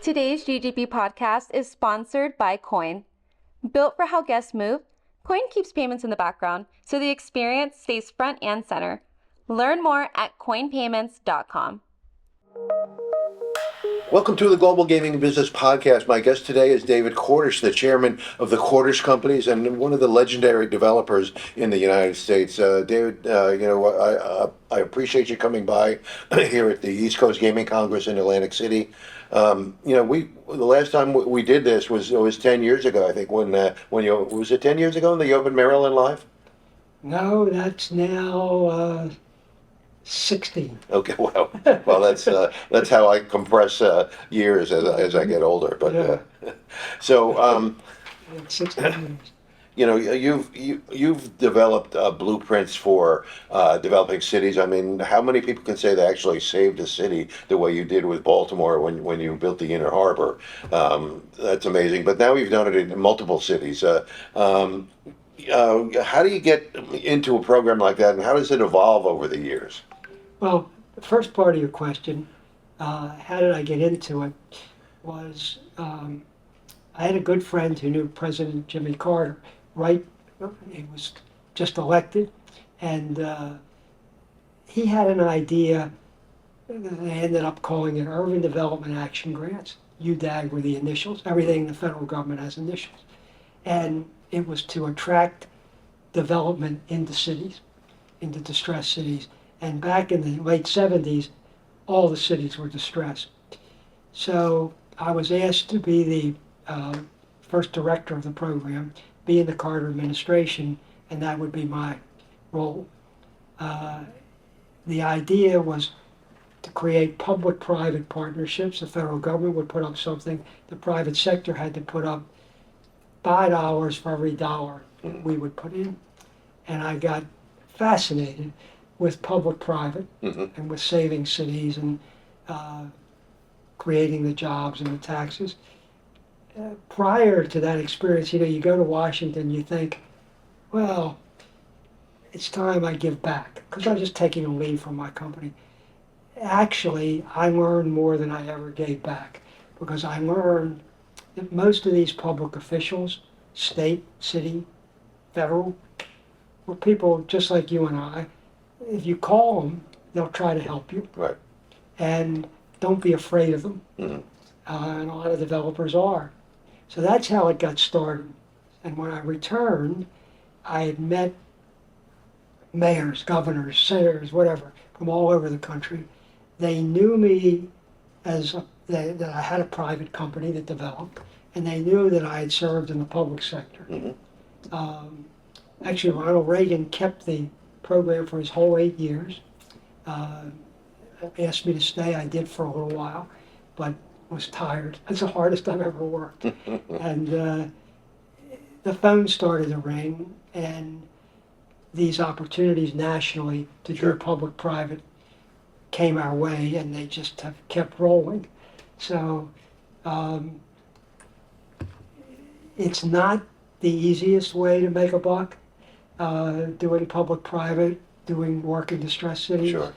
Today's GGB podcast is sponsored by Coin. Built for how guests move, Coin keeps payments in the background so the experience stays front and center. Learn more at coinpayments.com. Welcome to the Global Gaming and Business Podcast. My guest today is David Cordish, the chairman of the Cordish Companies and one of the legendary developers in the United States. David, I appreciate you coming by here at the East Coast Gaming Congress in Atlantic City. The last time we did this was 10 years ago. I think when was it 10 years ago when you opened Maryland Live? No, that's now 16. Okay, well, that's how I compress years as I get older. But Yeah. so 16 years. You've developed blueprints for developing cities. I mean, how many people can say they actually saved a city the way you did with Baltimore when you built the Inner Harbor? That's amazing. But now you've done it in multiple cities. How do you get into a program like that, and how does it evolve over the years? Well, the first part of your question, how did I get into it, was I had a good friend who knew President Jimmy Carter, right? He was just elected, and he had an idea. They ended up calling it Urban Development Action Grants. UDAG were the initials. Everything in the federal government has initials. And it was to attract development into cities, into distressed cities. And back in the late 70s, all the cities were distressed. So I was asked to be the first director of the program, be in the Carter administration, and that would be my role. The idea was to create public-private partnerships. The federal government would put up something. The private sector had to put up $5 for every dollar we would put in. And I got fascinated with public-private and with saving cities and creating the jobs and the taxes. Prior to that experience, you go to Washington, you think, well, it's time I give back, because I'm just taking a leave from my company. Actually, I learned more than I ever gave back, because I learned that most of these public officials, state, city, federal, were people just like you and I. If you call them, they'll try to help you. Right. And don't be afraid of them. And a lot of developers are. So that's how it got started. And when I returned, I had met mayors, governors, senators, whatever, from all over the country. They knew me that I had a private company that developed, and they knew that I had served in the public sector. Actually, Ronald Reagan kept the program for his whole 8 years. Asked me to stay. I did for a little while, but was tired. That's the hardest I've ever worked. And the phone started to ring, and these opportunities nationally to do public-private came our way, and they just have kept rolling. So it's not the easiest way to make a buck, doing public-private, doing work in distressed cities. Sure.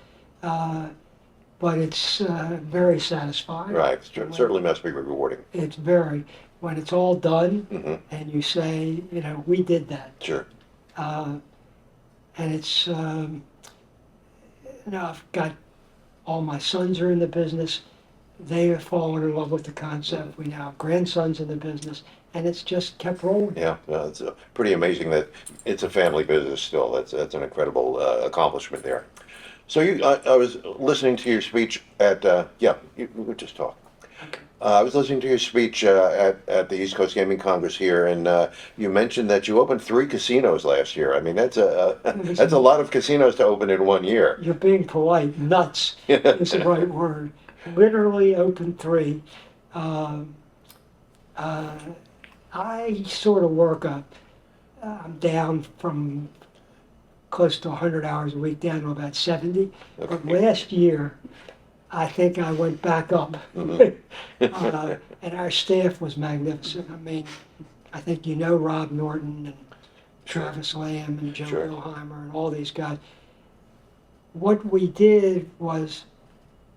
But it's very satisfying. Right. Certainly must be rewarding. It's very, when it's all done, and you say, we did that. Sure. And it's, I've got, all my sons are in the business. They have fallen in love with the concept. We now have grandsons in the business, and it's just kept rolling. Yeah, it's pretty amazing that it's a family business still. That's an incredible accomplishment there. So I was listening to your speech at, we could just talk. Okay. I was listening to your speech at the East Coast Gaming Congress here, and you mentioned that you opened 3 casinos last year. I mean, that's a lot of casinos to open in 1 year. You're being polite. Nuts is the right word. Literally opened 3. I sort of work up. I'm down from close to 100 hours a week down to about 70. Okay. But last year, I think I went back up. And our staff was magnificent. I mean, I think Rob Norton and Travis Lamb and Joe Wilheimer and all these guys. What we did was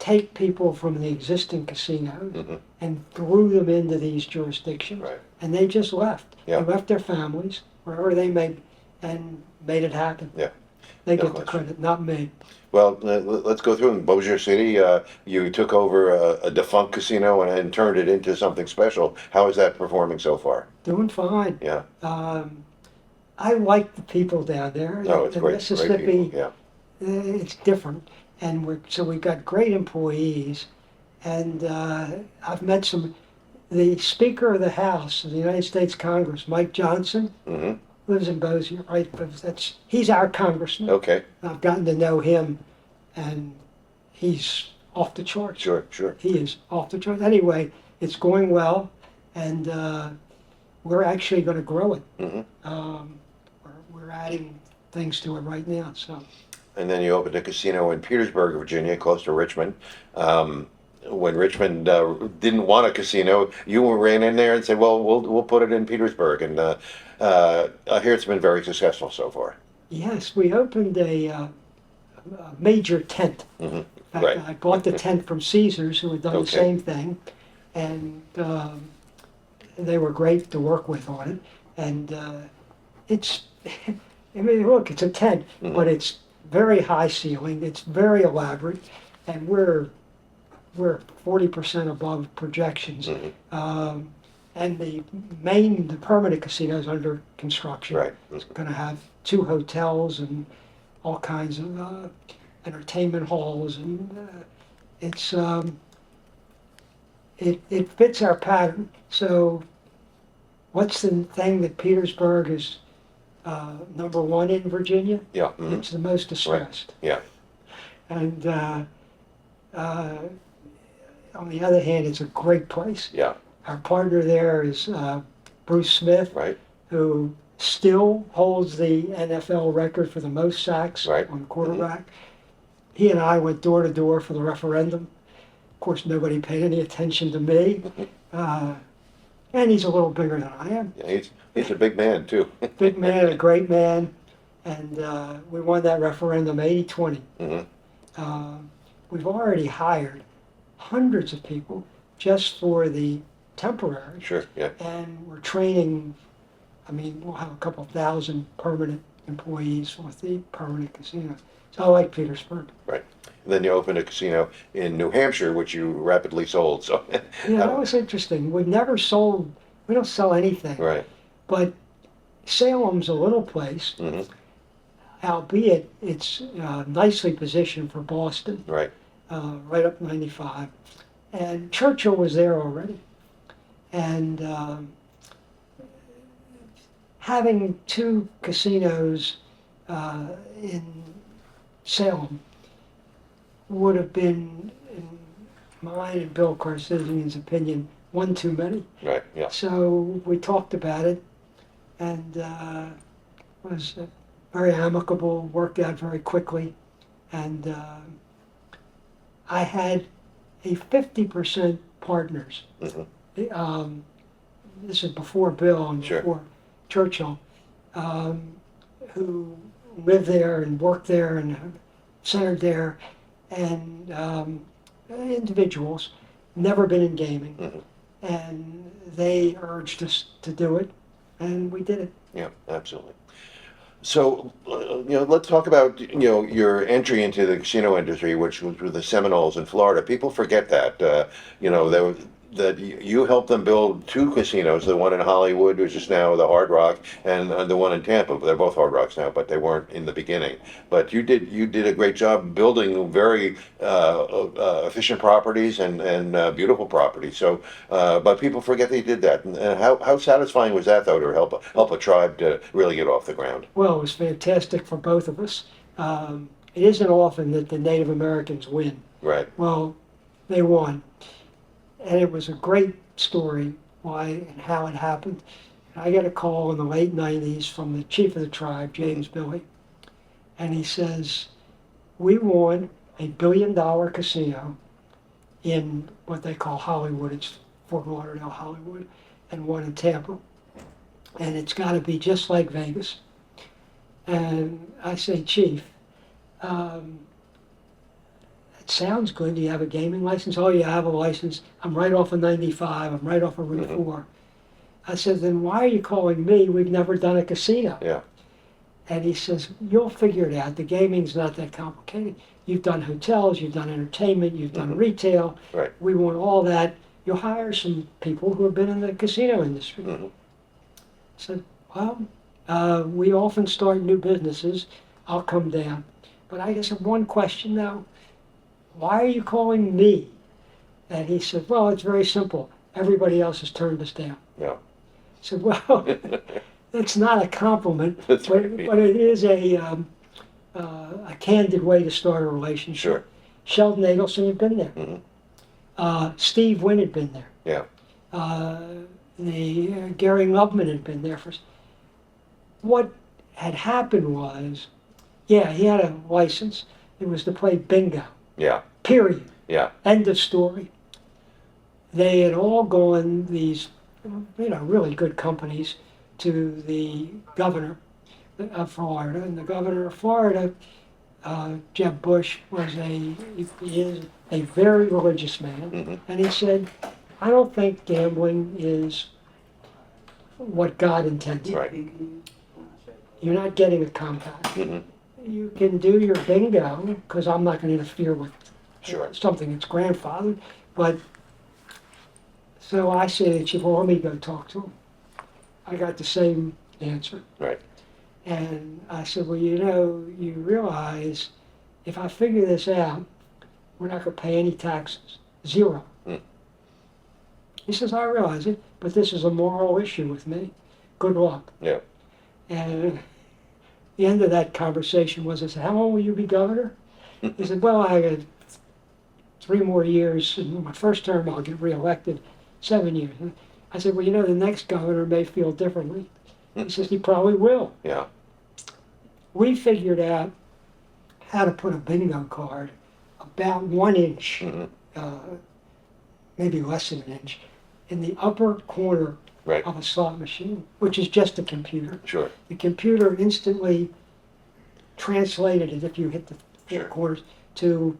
take people from the existing casinos and threw them into these jurisdictions. Right. And they just left. Yeah. They left their families, wherever they made, and made it happen. Yeah. They No get the question. credit, not me. Well, let's go through. In Bossier City, you took over a defunct casino and turned it into something special. How is that performing so far? Doing fine. Yeah. I like the people down there. No, it's The great. Mississippi, Great people. Yeah. it's different. And we've got great employees. And I've met the Speaker of the House of the United States Congress, Mike Johnson, lives in Bossier, right? But he's our congressman. Okay. I've gotten to know him, and he's off the charts. Sure. Sure. He is off the charts. Anyway, it's going well, and we're actually going to grow it. We're adding things to it right now. So. And then you opened a casino in Petersburg, Virginia, close to Richmond. When Richmond didn't want a casino, you ran in there and said, "Well, we'll put it in Petersburg." And I hear it's been very successful so far. Yes, we opened a major tent. In fact, Right. I bought the tent from Caesars, who had done the Okay. same thing, and they were great to work with on it. And it's, I mean, look, it's a tent, but it's very high ceiling. It's very elaborate, and we're 40% above projections. And the permanent casino is under construction. Right. It's going to have 2 hotels and all kinds of entertainment halls, and it fits our pattern. So, what's the thing that Petersburg is number 1 in Virginia? Yeah. It's the most distressed. Yeah. And on the other hand, it's a great place. Yeah. Our partner there is Bruce Smith, Right. who still holds the NFL record for the most sacks Right. on a quarterback. He and I went door to door for the referendum. Of course, nobody paid any attention to me. And he's a little bigger than I am. Yeah. He's a big man too. Big man, a great man. And we won that referendum 80-20. We've already hired hundreds of people just for the temporary. Sure. Yeah. And we're training, I mean, we'll have a couple thousand permanent employees with the permanent casino. So I like Petersburg. Right. And then you opened a casino in New Hampshire, which you rapidly sold. So. Yeah, that was interesting. We don't sell anything. Right. But Salem's a little place, albeit it's nicely positioned for Boston, Right. right up 95. And Churchill was there already. And having 2 casinos in Salem would have been, in mine and Bill Carsinian's opinion, 1 too many. Right. Yeah. So we talked about it, and it was very amicable, worked out very quickly, and I had a 50% partners. This is before Bill and Sure. before Churchill, who lived there and worked there and centered there, and individuals, never been in gaming. And they urged us to do it, and we did it. Yeah, absolutely. So, let's talk about, your entry into the casino industry, which was with the Seminoles in Florida. People forget that, that you helped them build 2 casinos, the one in Hollywood, which is now the Hard Rock, and the one in Tampa. They're both Hard Rocks now, but they weren't in the beginning. But you did a great job building very efficient properties and beautiful properties. So, but people forget they did that. And how satisfying was that, though, to help a tribe to really get off the ground? Well, it was fantastic for both of us. It isn't often that the Native Americans win. Right. Well, they won. And it was a great story, why and how it happened. I got a call in the late 90s from the chief of the tribe, James Billy, and he says, we won a $1 billion casino in what they call Hollywood. It's Fort Lauderdale, Hollywood, and one in Tampa. And it's got to be just like Vegas. And I say, Chief, It sounds good. Do you have a gaming license? Oh, yeah, I have a license. I'm right off of 95. I'm right off of Route 4. I said, then why are you calling me? We've never done a casino. Yeah. And he says, you'll figure it out. The gaming's not that complicated. You've done hotels, you've done entertainment, you've done retail. Right. We want all that. You'll hire some people who have been in the casino industry. I said, well, we often start new businesses. I'll come down. But I just have one question now. Why are you calling me? And he said, well, it's very simple. Everybody else has turned us down. Yeah. I said, well, that's not a compliment, That's but, right. but it is a candid way to start a relationship. Sure. Sheldon Adelson had been there. Steve Wynn had been there. Yeah. Gary Loveman had been there. What had happened was, yeah, he had a license. It was to play bingo. Yeah. Period. Yeah. End of story. They had all gone, these, really good companies, to the governor of Florida. And the governor of Florida, Jeb Bush, he is a very religious man. And he said, I don't think gambling is what God intended. Right. You're not getting a compact. You can do your bingo, because I'm not going to interfere with something that's grandfathered. But so I said to the chief, well, let me go talk to him. I got the same answer. Right. And I said, well, you realize if I figure this out, we're not going to pay any taxes. Zero. He says, I realize it, but this is a moral issue with me. Good luck. Yeah. And the end of that conversation was, I said, how long will you be governor? He said, well, I got 3 more years. In my first term, I'll get reelected. 7 years. I said, well, the next governor may feel differently. He says, he probably will. Yeah. We figured out how to put a bingo card about 1 inch, maybe less than 1 inch, in the upper corner Right. of a slot machine, which is just a computer. Sure. The computer instantly translated it, if you hit the 4 corners, to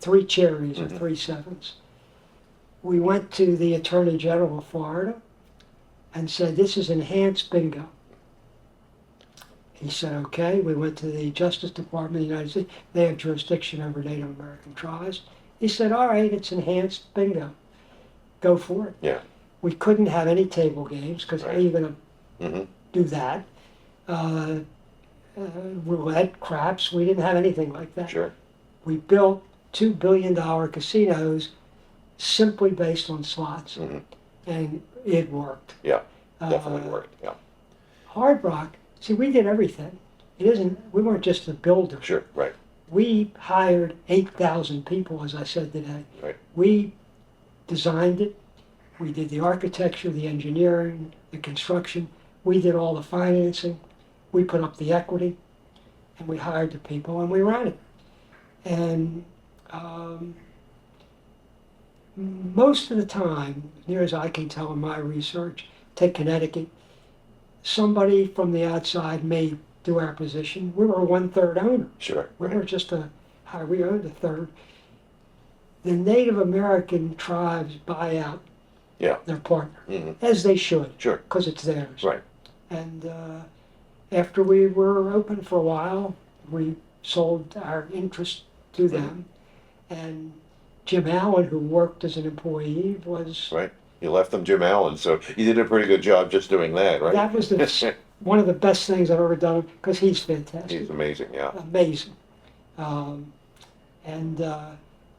3 cherries or 3 sevens. We went to the Attorney General of Florida and said, this is enhanced bingo. He said, okay. We went to the Justice Department of the United States. They have jurisdiction over Native American tribes. He said, all right, it's enhanced bingo. Go for it. Yeah. We couldn't have any table games, because how are you going to do that? Roulette, craps, we didn't have anything like that. Sure. We built $2 billion casinos simply based on slots, and it worked. Yeah. Definitely worked. Yeah. Hard Rock, see, we did everything. We weren't just the builder. Sure. Right. We hired 8,000 people, as I said today. Right. We designed it. We did the architecture, the engineering, the construction. We did all the financing. We put up the equity, and we hired the people, and we ran it. And most of the time, near as I can tell in my research, take Connecticut, somebody from the outside may do our position. We were a 1/3 owner. Sure. We weren't just we owned a third. The Native American tribes buy out their partner, as they should, Sure. because it's theirs. Right. And after we were open for a while, we sold our interest to them. And Jim Allen, who worked as an employee, was... Right. You left them Jim Allen, so you did a pretty good job just doing that, right? That was one of the best things I've ever done, because he's fantastic. He's amazing, yeah. Amazing.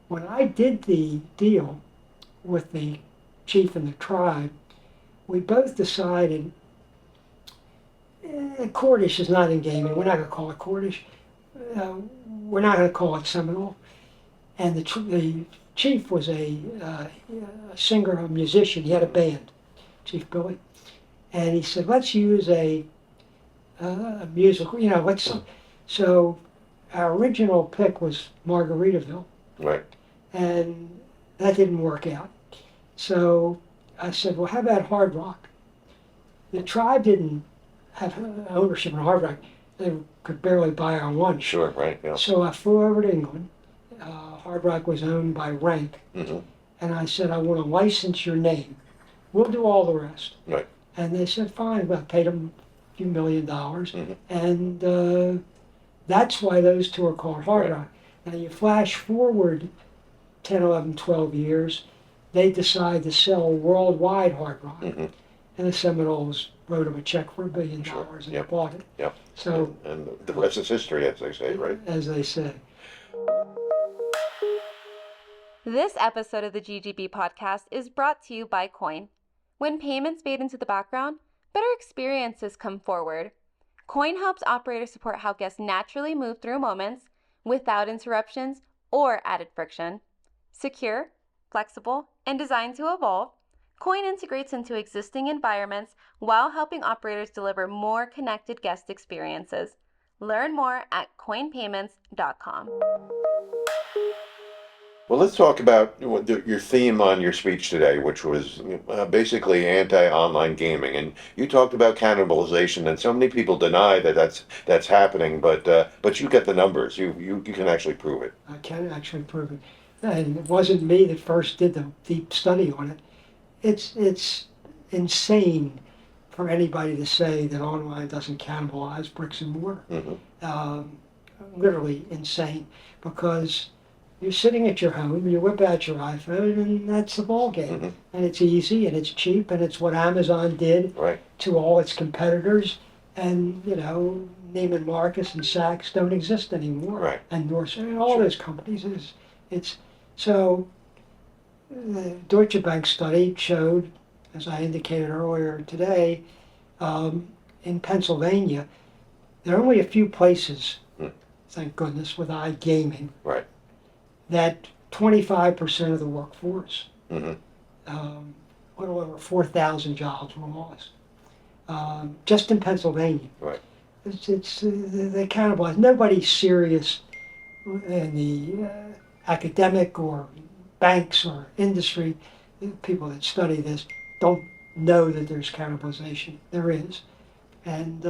When I did the deal with the chief and the tribe, we both decided Cordish is not in gaming. We're not going to call it Cordish. We're not going to call it Seminole. And the chief was a singer, a musician. He had a band, Chief Billy. And he said, let's use a musical, So our original pick was Margaritaville. Right. And that didn't work out. So I said, well, how about Hard Rock? The tribe didn't have ownership in Hard Rock. They could barely buy our lunch. Sure, right, yeah. So I flew over to England. Hard Rock was owned by Rank. Mm-hmm. And I said, I want to license your name. We'll do all the rest. Right. And they said, fine. Well, I paid them a few $1 million. Mm-hmm. And that's why those two are called Hard Right. Rock. Now you flash forward 10, 11, 12 years, they decide to sell worldwide Hard Rock. Mm-hmm. And the Seminoles wrote them a check for $1 billion Sure. and Yep. bought it. Yep. So, And the rest is history, as they say, right? as they say. This episode of the GGB podcast is brought to you by Coin. When payments fade into the background, better experiences come forward. Coin helps operators support how guests naturally move through moments without interruptions or added friction. Secure, flexible, and designed to evolve, Coin integrates into existing environments while helping operators deliver more connected guest experiences. Learn more at coinpayments.com. Well, let's talk about your theme on your speech today, which was basically anti-online gaming, and you talked about cannibalization, and so many people deny that that's happening, but you get the numbers. You can actually prove it. I can actually prove it. And it wasn't me that first did the deep study on it. It's insane for anybody to say that online doesn't cannibalize bricks and mortar. Mm-hmm. Literally insane, because you're sitting at your home, you whip out your iPhone, and that's the ball game. Mm-hmm. And it's easy, and it's cheap, and it's what Amazon did Right. to all its competitors. And, you know, Neiman Marcus and Saks don't exist anymore. Right. And Norse, and all Sure. those companies. It's so the Deutsche Bank study showed, as I indicated earlier today, in Pennsylvania, there are only a few places, thank goodness, with iGaming, Right. that 25% of the workforce, Mm-hmm. a little over 4,000 jobs were lost. Just in Pennsylvania. Right. They cannibalize. Nobody's serious in the academic or banks or industry. People that study this don't know that there's cannibalization. There is. And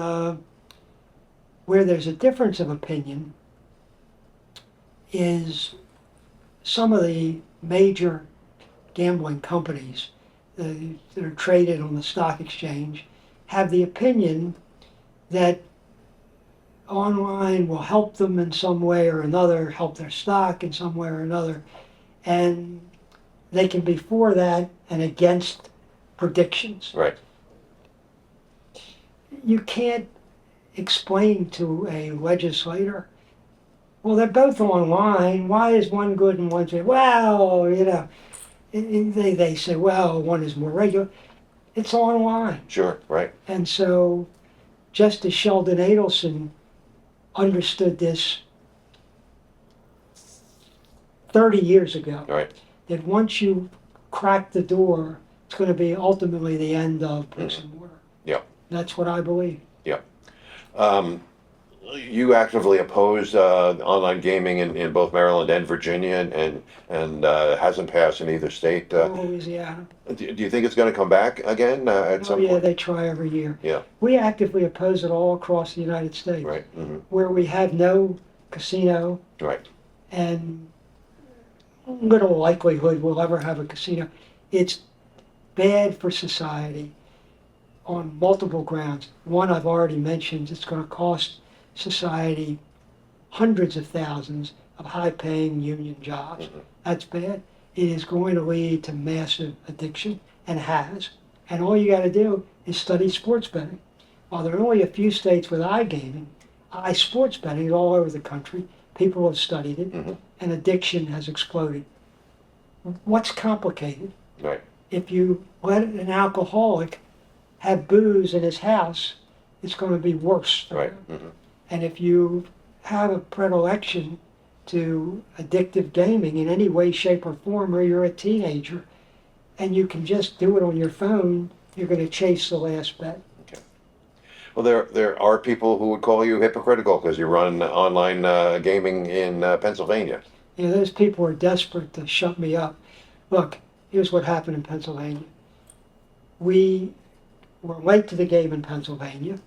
where there's a difference of opinion is some of the major gambling companies that are traded on the stock exchange have the opinion that online will help them in some way or another, help their stock in some way or another, and they can be for that and against predictions. Right. You can't explain to a legislator, well, they're both online, why is one good and one's bad? Well, you know, they say, well, one is more regular. It's online. Sure. Right. And so Justice Sheldon Adelson understood this 30 years ago, Right. that once you crack the door, it's going to be ultimately the end of bricks and mortar. Yep. That's what I believe. Yep. You actively opposed online gaming in both Maryland and Virginia, and hasn't passed in either state. Louisiana. Do you think it's going to come back again at Oh some yeah, point? they try every year. Yeah. We actively oppose it all across the United States. Right. Mm-hmm. Where we have no casino Right. and little likelihood we'll ever have a casino. It's bad for society on multiple grounds. One I've already mentioned, it's going to cost society hundreds of thousands of high-paying union jobs. Mhm. That's bad. It is going to lead to massive addiction, and has. And all you got to do is study sports betting. While there are only a few states with iGaming, sports betting is all over the country. People have studied it, Mhm. and addiction has exploded. What's complicated? Right. If you let an alcoholic have booze in his house, it's going to be worse. Right. Mm-hmm. And if you have a predilection to addictive gaming in any way, shape, or form, or you're a teenager, and you can just do it on your phone, you're going to chase the last bet. Well, there are people who would call you hypocritical because you run online gaming in Pennsylvania. You know, those people are desperate to shut me up. Look, here's what happened in Pennsylvania. We were late to the game in Pennsylvania.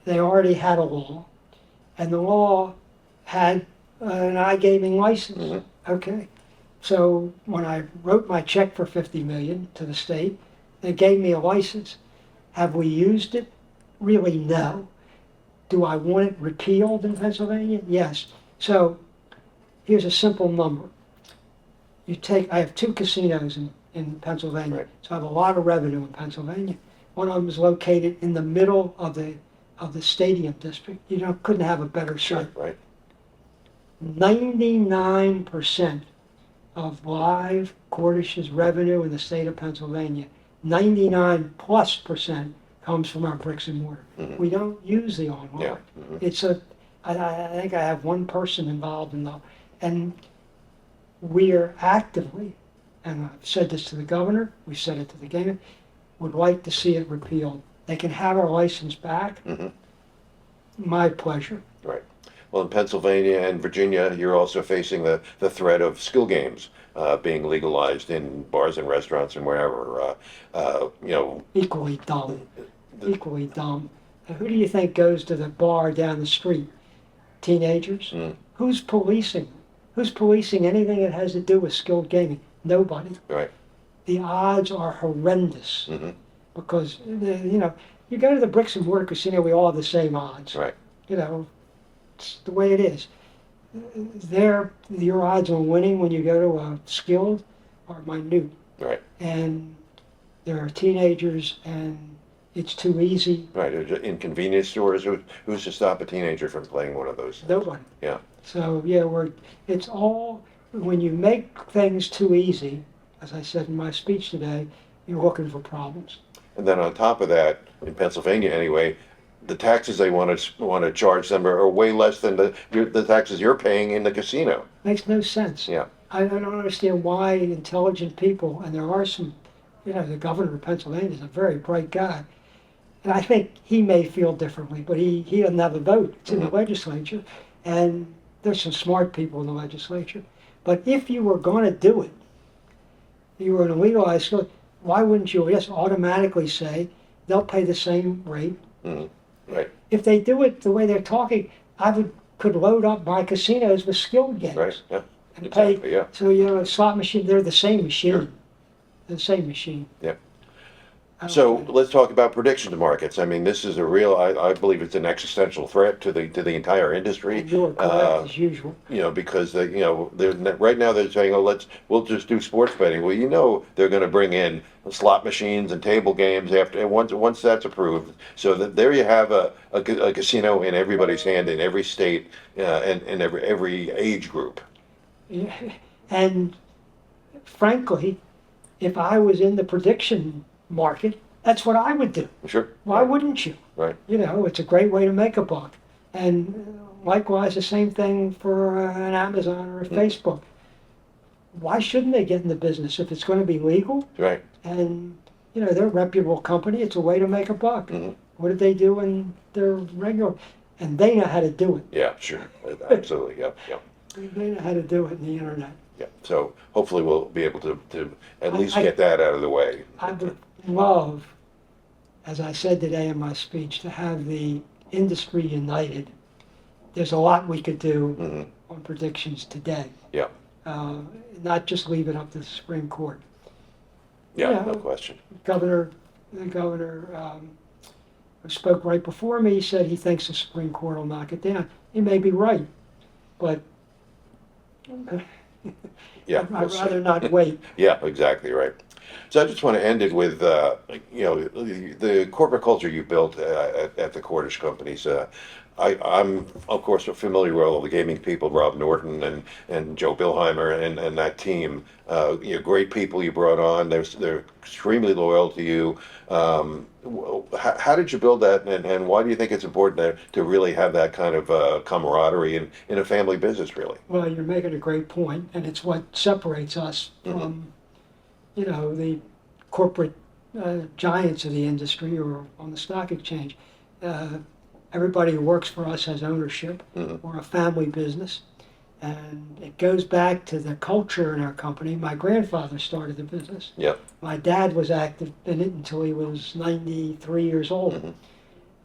They already had a law, and the law had an iGaming license. Mm-hmm. Okay. So when I wrote my check for $50 million to the state, they gave me a license. Have we used it? Really, no. Do I want it repealed in Pennsylvania? Yes. So here's a simple number. I have 2 casinos in Pennsylvania, Right. so I have a lot of revenue in Pennsylvania. One of them is located in the middle of the stadium district. Couldn't have a better site. Right. 99% of live Cordish's revenue in the state of Pennsylvania, 99+% comes from our bricks and mortar. Mhm. We don't use the online. Yeah. Mhm. I think I have one person involved and we are actively, and I've said this to the governor, we've said it to the game, would like to see it repealed. They can have our license back. Mhm. My pleasure. Right. Well, in Pennsylvania and Virginia, you're also facing the threat of skill games being legalized in bars and restaurants and wherever. Equally dumb. Equally dumb. And who do you think goes to the bar down the street? Teenagers? Mm. Who's policing? Who's policing anything that has to do with skilled gaming? Nobody. Right. The odds are horrendous Hmm. because, you go to the bricks and mortar casino, we all have the same odds. Right. It's the way it is. Your odds on winning when you go to a skilled are minute. Right. And there are teenagers and it's too easy. Right. In convenience stores, who's to stop a teenager from playing one of those things? Nobody. Yeah. So yeah, it's all, when you make things too easy, as I said in my speech today, you're looking for problems. And then on top of that, in Pennsylvania anyway, the taxes they want to charge them are way less than the taxes you're paying in the casino. Makes no sense. Yeah. I don't understand why intelligent people, and there are some, the governor of Pennsylvania is a very bright guy, and I think he may feel differently, but he doesn't have a vote. It's in the legislature, and there's some smart people in the legislature. But if you were going to do it, you were going to legalize it, why wouldn't you just automatically say they'll pay the same rate? Mhm. Right. If they do it the way they're talking, could load up my casinos with skilled games. Right. Yeah. And Exactly. pay. Yeah. So a slot machine, they're the same machine. Sure. They're the same machine. Yeah. I don't So think- let's talk about prediction markets. I mean, this is a real. I believe it's an existential threat to the entire industry. And you're correct as usual. Because right now they're saying, "Oh, we'll just do sports betting." Well, they're going to bring in slot machines and table games once that's approved. So that there you have a casino in everybody's hand in every state and every age group. Yeah. And frankly, if I was in the prediction market, that's what I would do. Sure. Why wouldn't you? Right. It's a great way to make a buck. And likewise, the same thing for an Amazon or a Facebook. Why shouldn't they get in the business if it's going to be legal? Right. And, they're a reputable company. It's a way to make a buck. Mhm. What did they do in their regular? And they know how to do it. Yeah. Sure. Absolutely. Yeah. Yeah. They know how to do it in the internet. Yeah. So hopefully we'll be able to at least I- get that out of the way. I would love, as I said today in my speech, to have the industry united. There's a lot we could do Mhm. on predictions today. Yeah. Not just leave it up to the Supreme Court. Yeah. Yeah. No question. The governor who spoke right before me said he thinks the Supreme Court will knock it down. He may be right, but Yeah. I'd rather not wait. Yeah, exactly right. So I just want to end it with, the corporate culture you built at the Cordish Companies. I'm, of course, familiar with all the gaming people, Rob Norton and Joe Billheimer and that team. Great people you brought on. They're extremely loyal to you. How did you build that, and why do you think it's important to really have that kind of camaraderie in a family business, really? Well, you're making a great point, and it's what separates us from, the corporate giants of the industry or on the stock exchange. Everybody who works for us has ownership. Mhm. We're a family business, and it goes back to the culture in our company. My grandfather started the business. Yep. My dad was active in it until he was 93 years old. Mhm.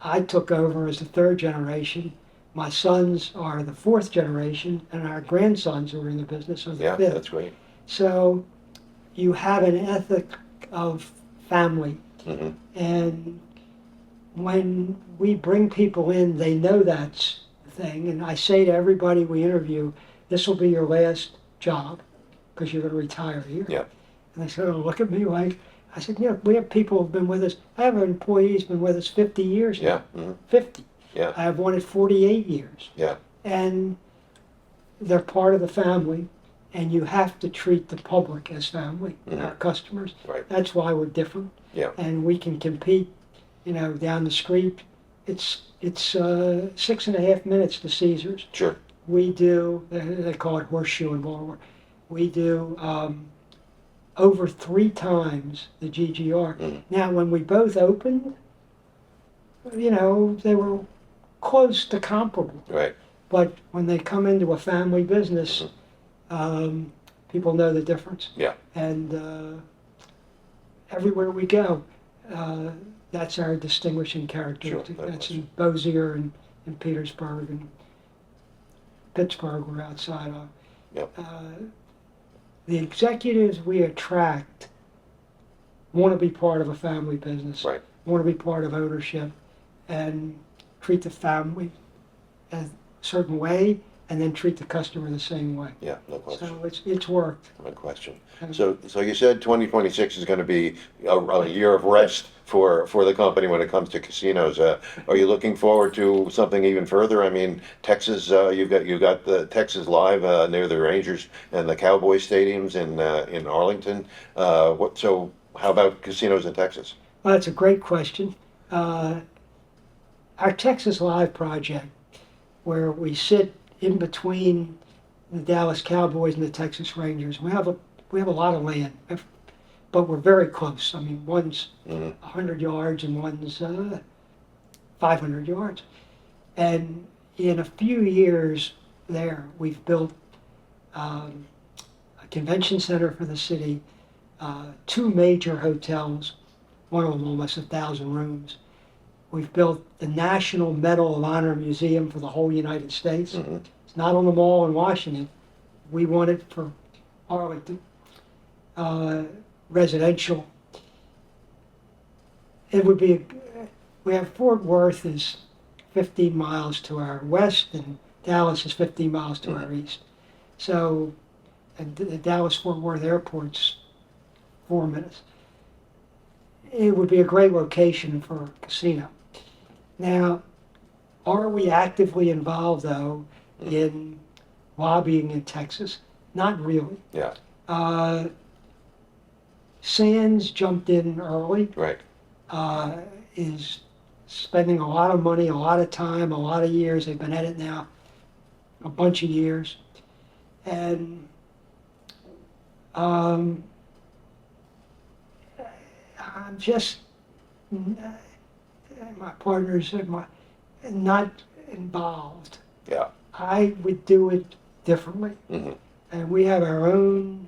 I took over as the third generation My sons are the fourth generation, and our grandsons who are in the business are the Yeah, fifth. that's great. So you have an ethic of family. Mm-hmm. And when we bring people in, they know that's the thing. And I say to everybody we interview, this will be your last job because you're going to retire here. Yeah. And they sort of look at me like, I said, we have people who've been with us. I have an employee who's been with us 50 years now. Yeah. Mm-hmm. 50. Yeah. I have one at 48 years. Yeah. And they're part of the family, and you have to treat the public as family, our customers. Right. That's why we're different. Yeah. And we can compete, down the street. It's 6.5 minutes to Caesars. Sure. We do, they call it Horseshoe in Baltimore. We do over 3 times the GGR. Now, when we both opened, they were close to comparable. Right. But when they come into a family business, people know the difference. Yeah. And everywhere we go, that's our distinguishing characteristic. Sure, That's in Bossier and in Petersburg and Pittsburgh we're outside of. Yep. The executives we attract want to be part of a family business, Right. want to be part of ownership, and treat the family a certain way, and then treat the customer the same way. Yeah. No question. So it's worked. No question. And- So you said 2026 is going to be a year of rest for the company when it comes to casinos. Are you looking forward to something even further? I mean, Texas, you got the Texas Live near the Rangers and the Cowboys stadiums in Arlington. So how about casinos in Texas? Well, that's a great question. Our Texas Live project, where we sit in between the Dallas Cowboys and the Texas Rangers, we have a lot of land, but we're very close. I mean, one's 100 yards and one's 500 yards. And in a few years there, we've built a convention center for the city, 2 major hotels, one of them almost 1,000 rooms. We've built the National Medal of Honor Museum for the whole United States. It's not on the mall in Washington. We want it for Arlington. Residential. It would be, we have Fort Worth is 15 miles to our west, and Dallas is 15 miles to our east. So, and the Dallas-Fort Worth Airport's 4 minutes. It would be a great location for a casino. Now, are we actively involved, though, in lobbying in Texas? Not really. Yeah. Sands jumped in early, Right. is spending a lot of money, a lot of time, a lot of years. They've been at it now a bunch of years. And I'm just, my partners are not involved. Yeah. I would do it differently. And we have our own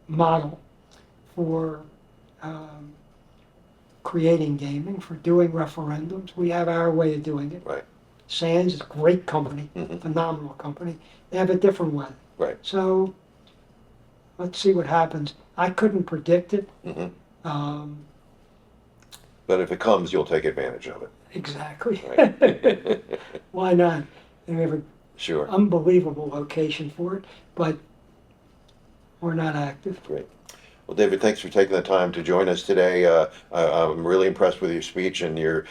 model for creating gaming, for doing referendums. We have our way of doing it. Right. Sands is a great company, phenomenal company. They have a different way. Right. So let's see what happens. I couldn't predict it. But if it comes, you'll take advantage of it. Exactly. Right. Why not? They have an Sure. unbelievable location for it, but we're not active. Great. Well, David, thanks for taking the time to join us today. I'm really impressed with your speech, and you're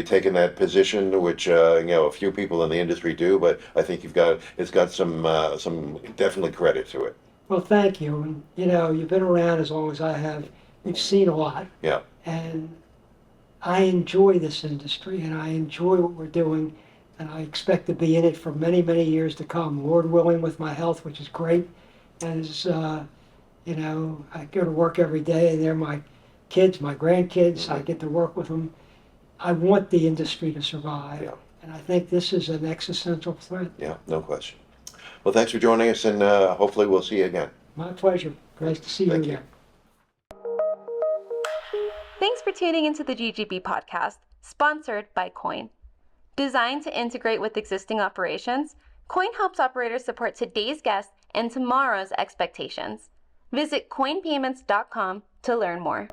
taking that position, which a few people in the industry do, but I think it's got some definitely credit to it. Well, thank you. And you've been around as long as I have. You've seen a lot. Yeah. And I enjoy this industry, and I enjoy what we're doing, and I expect to be in it for many, many years to come. Lord willing, with my health, which is great. As I go to work every day, and they're my kids, my grandkids. I get to work with them. I want the industry to survive, Yeah. and I think this is an existential threat. Yeah, no question. Well, thanks for joining us, and hopefully we'll see you again. My pleasure. Nice to see you Thank you. again. Thanks for tuning into the GGB podcast, sponsored by Coin. Designed to integrate with existing operations, Coin helps operators support today's guests and tomorrow's expectations. Visit coinpayments.com to learn more.